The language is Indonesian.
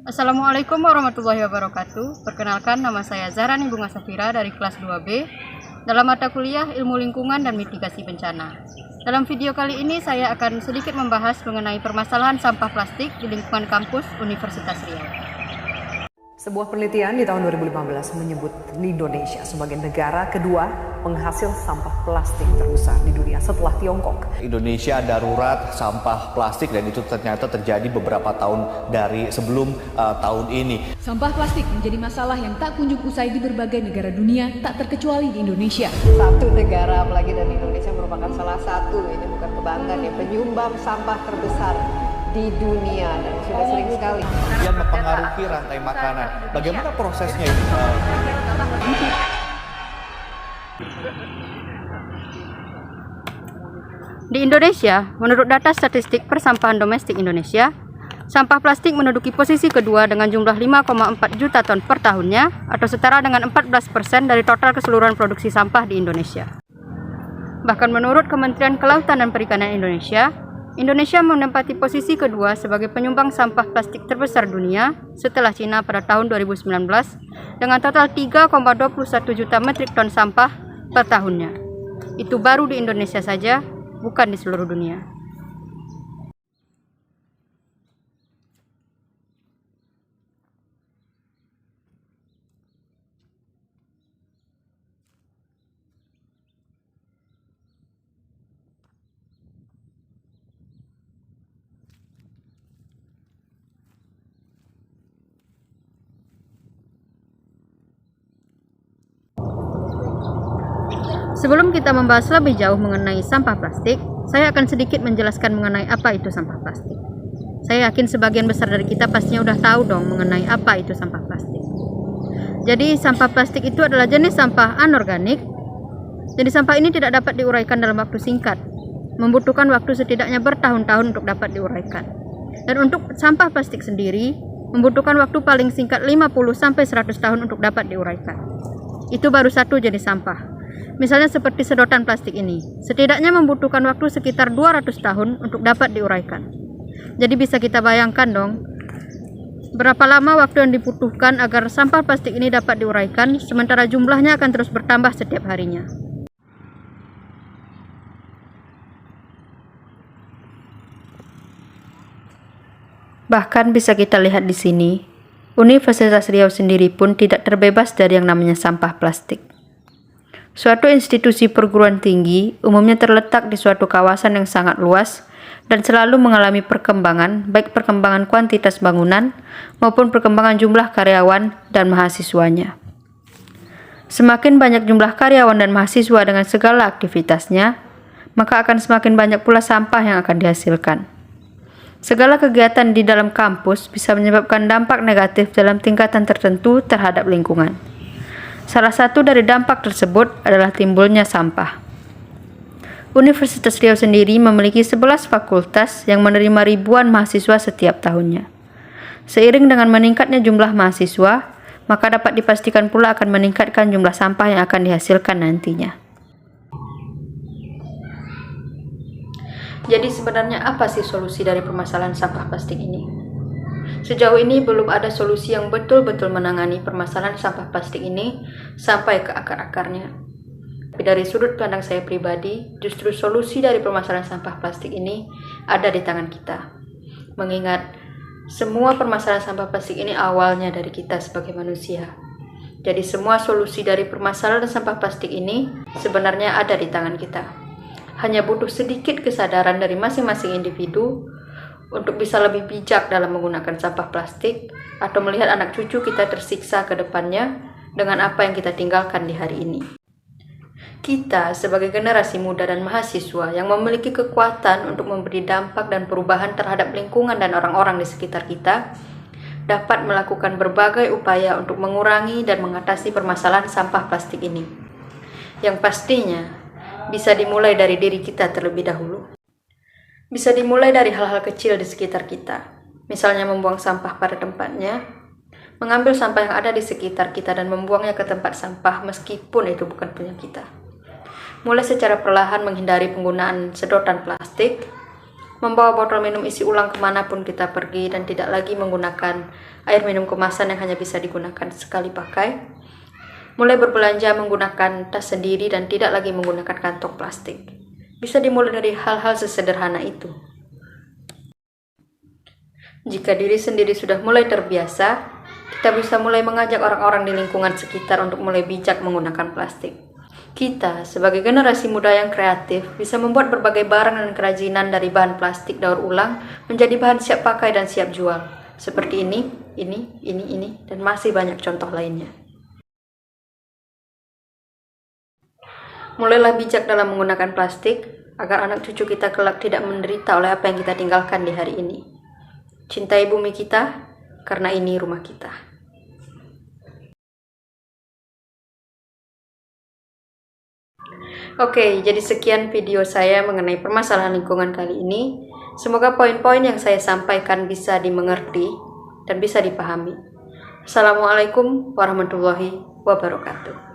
Assalamualaikum warahmatullahi wabarakatuh. Perkenalkan, nama saya Zahrani Bunga Safira dari kelas 2B dalam mata kuliah Ilmu Lingkungan dan Mitigasi Bencana. Dalam video kali ini saya akan sedikit membahas mengenai permasalahan sampah plastik di lingkungan kampus Universitas Riau. Sebuah penelitian di tahun 2015 menyebut Indonesia sebagai negara kedua penghasil sampah plastik terbesar di dunia setelah Tiongkok. Indonesia darurat sampah plastik dan itu ternyata terjadi beberapa tahun dari sebelum tahun ini. Sampah plastik menjadi masalah yang tak kunjung usai di berbagai negara dunia, tak terkecuali di Indonesia. Satu negara, apalagi dan Indonesia merupakan salah satu, ini bukan kebanggaan ya, penyumbang sampah terbesar di dunia dan sudah sering sekali. Yang mempengaruhi rantai makanan. Bagaimana prosesnya ini? Di Indonesia, menurut data statistik persampahan domestik Indonesia, sampah plastik menduduki posisi kedua dengan jumlah 5,4 juta ton per tahunnya atau setara dengan 14% dari total keseluruhan produksi sampah di Indonesia. Bahkan menurut Kementerian Kelautan dan Perikanan Indonesia, Indonesia menempati posisi kedua sebagai penyumbang sampah plastik terbesar dunia setelah Cina pada tahun 2019 dengan total 3,21 juta metrik ton sampah per tahunnya. Itu baru di Indonesia saja, bukan di seluruh dunia. Sebelum kita membahas lebih jauh mengenai sampah plastik, saya akan sedikit menjelaskan mengenai apa itu sampah plastik. Saya yakin sebagian besar dari kita pastinya udah tahu dong mengenai apa itu sampah plastik. Jadi sampah plastik itu adalah jenis sampah anorganik. Jadi sampah ini tidak dapat diuraikan dalam waktu singkat, membutuhkan waktu setidaknya bertahun-tahun untuk dapat diuraikan. Dan untuk sampah plastik sendiri, membutuhkan waktu paling singkat 50-100 tahun untuk dapat diuraikan. Itu baru satu jenis sampah. Misalnya seperti sedotan plastik ini, setidaknya membutuhkan waktu sekitar 200 tahun untuk dapat diuraikan. Jadi bisa kita bayangkan dong, berapa lama waktu yang dibutuhkan agar sampah plastik ini dapat diuraikan, sementara jumlahnya akan terus bertambah setiap harinya. Bahkan bisa kita lihat di sini, Universitas Riau sendiri pun tidak terbebas dari yang namanya sampah plastik. Suatu institusi perguruan tinggi umumnya terletak di suatu kawasan yang sangat luas dan selalu mengalami perkembangan, baik perkembangan kuantitas bangunan maupun perkembangan jumlah karyawan dan mahasiswanya. Semakin banyak jumlah karyawan dan mahasiswa dengan segala aktivitasnya, maka akan semakin banyak pula sampah yang akan dihasilkan. Segala kegiatan di dalam kampus bisa menyebabkan dampak negatif dalam tingkatan tertentu terhadap lingkungan. Salah satu dari dampak tersebut adalah timbulnya sampah. Universitas Riau sendiri memiliki 11 fakultas yang menerima ribuan mahasiswa setiap tahunnya. Seiring dengan meningkatnya jumlah mahasiswa, maka dapat dipastikan pula akan meningkatkan jumlah sampah yang akan dihasilkan nantinya. Jadi sebenarnya apa sih solusi dari permasalahan sampah plastik ini? Sejauh ini belum ada solusi yang betul-betul menangani permasalahan sampah plastik ini sampai ke akar-akarnya. Tapi dari sudut pandang saya pribadi, justru solusi dari permasalahan sampah plastik ini ada di tangan kita. Mengingat semua permasalahan sampah plastik ini awalnya dari kita sebagai manusia. Jadi semua solusi dari permasalahan sampah plastik ini sebenarnya ada di tangan kita. Hanya butuh sedikit kesadaran dari masing-masing individu untuk bisa lebih bijak dalam menggunakan sampah plastik atau melihat anak cucu kita tersiksa ke depannya dengan apa yang kita tinggalkan di hari ini. Kita sebagai generasi muda dan mahasiswa yang memiliki kekuatan untuk memberi dampak dan perubahan terhadap lingkungan dan orang-orang di sekitar kita, dapat melakukan berbagai upaya untuk mengurangi dan mengatasi permasalahan sampah plastik ini. Yang pastinya bisa dimulai dari diri kita terlebih dahulu. Bisa dimulai dari hal-hal kecil di sekitar kita, misalnya membuang sampah pada tempatnya, mengambil sampah yang ada di sekitar kita dan membuangnya ke tempat sampah meskipun itu bukan punya kita. Mulai secara perlahan menghindari penggunaan sedotan plastik, membawa botol minum isi ulang kemanapun kita pergi, dan tidak lagi menggunakan air minum kemasan yang hanya bisa digunakan sekali pakai, mulai berbelanja menggunakan tas sendiri dan tidak lagi menggunakan kantong plastik. Bisa dimulai dari hal-hal sesederhana itu. Jika diri sendiri sudah mulai terbiasa, kita bisa mulai mengajak orang-orang di lingkungan sekitar untuk mulai bijak menggunakan plastik. Kita, sebagai generasi muda yang kreatif, bisa membuat berbagai barang dan kerajinan dari bahan plastik daur ulang menjadi bahan siap pakai dan siap jual. Seperti ini, dan masih banyak contoh lainnya. Mulailah bijak dalam menggunakan plastik, agar anak cucu kita kelak tidak menderita oleh apa yang kita tinggalkan di hari ini. Cintai bumi kita, karena ini rumah kita. Oke, jadi sekian video saya mengenai permasalahan lingkungan kali ini. Semoga poin-poin yang saya sampaikan bisa dimengerti dan bisa dipahami. Assalamualaikum warahmatullahi wabarakatuh.